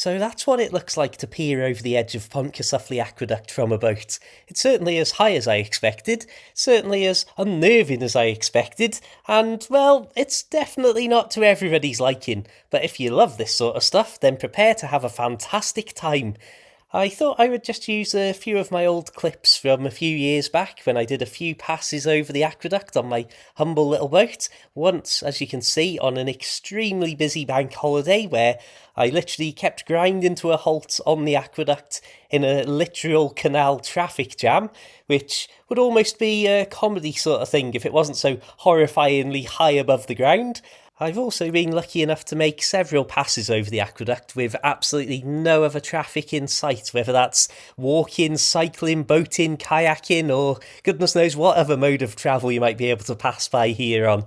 So that's what it looks like to peer over the edge of Pontcysyllte Aqueduct from a boat. It's certainly as high as I expected, certainly as unnerving as I expected, and well, it's definitely not to everybody's liking. But if you love this sort of stuff, then prepare to have a fantastic time. I thought I would just use a few of my old clips from a few years back when I did a few passes over the aqueduct on my humble little boat. Once, as you can see, on an extremely busy bank holiday where I literally kept grinding to a halt on the aqueduct in a literal canal traffic jam, which would almost be a comedy sort of thing if it wasn't so horrifyingly high above the ground. I've also been lucky enough to make several passes over the aqueduct with absolutely no other traffic in sight, whether that's walking, cycling, boating, kayaking, or goodness knows what other mode of travel you might be able to pass by here on.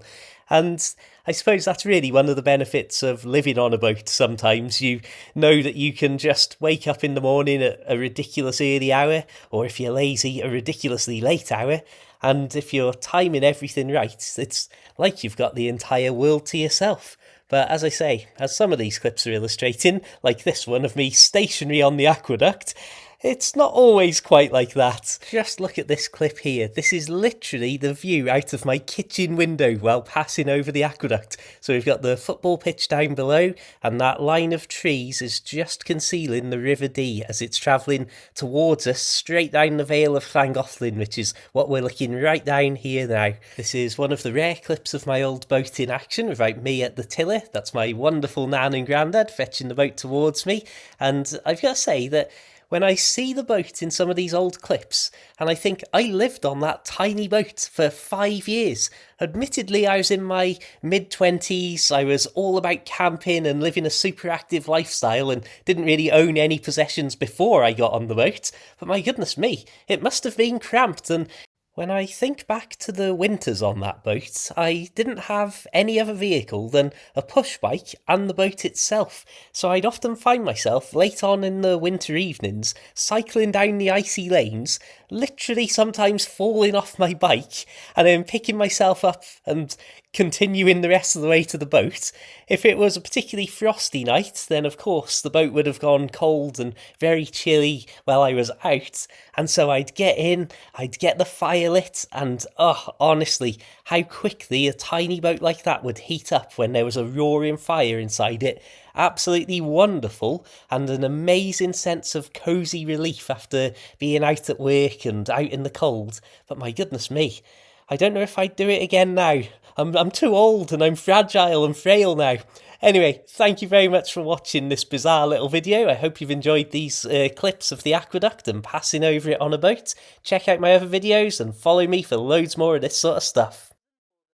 And I suppose that's really one of the benefits of living on a boat sometimes. You know that you can just wake up in the morning at a ridiculous early hour, or if you're lazy, a ridiculously late hour, and if you're timing everything right, it's like you've got the entire world to yourself. But as I say, as some of these clips are illustrating, like this one of me stationary on the aqueduct, it's not always quite like that. Just look at this clip here. This is literally the view out of my kitchen window while passing over the aqueduct. So we've got the football pitch down below, and that line of trees is just concealing the River Dee as it's travelling towards us straight down the Vale of Llangollen, which is what we're looking right down here now. This is one of the rare clips of my old boat in action without me at the tiller. That's my wonderful nan and grandad fetching the boat towards me, and I've got to say that when I see the boat in some of these old clips, and I think I lived on that tiny boat for 5 years. Admittedly, I was in my mid-20s, I was all about camping and living a super active lifestyle and didn't really own any possessions before I got on the boat, but my goodness me, it must have been cramped. And when I think back to the winters on that boat, I didn't have any other vehicle than a push bike and the boat itself, so I'd often find myself late on in the winter evenings cycling down the icy lanes, literally sometimes falling off my bike and then picking myself up and continuing the rest of the way to the boat. If it was a particularly frosty night, then of course the boat would have gone cold and very chilly while I was out, and so I'd get in, I'd get the fire lit, and honestly, how quickly a tiny boat like that would heat up when there was a roaring fire inside it. Absolutely wonderful, and an amazing sense of cosy relief after being out at work and out in the cold. But my goodness me, I don't know if I'd do it again now. I'm too old and I'm fragile and frail now. Anyway, thank you very much for watching this bizarre little video. I hope you've enjoyed these clips of the aqueduct and passing over it on a boat. Check out my other videos and follow me for loads more of this sort of stuff.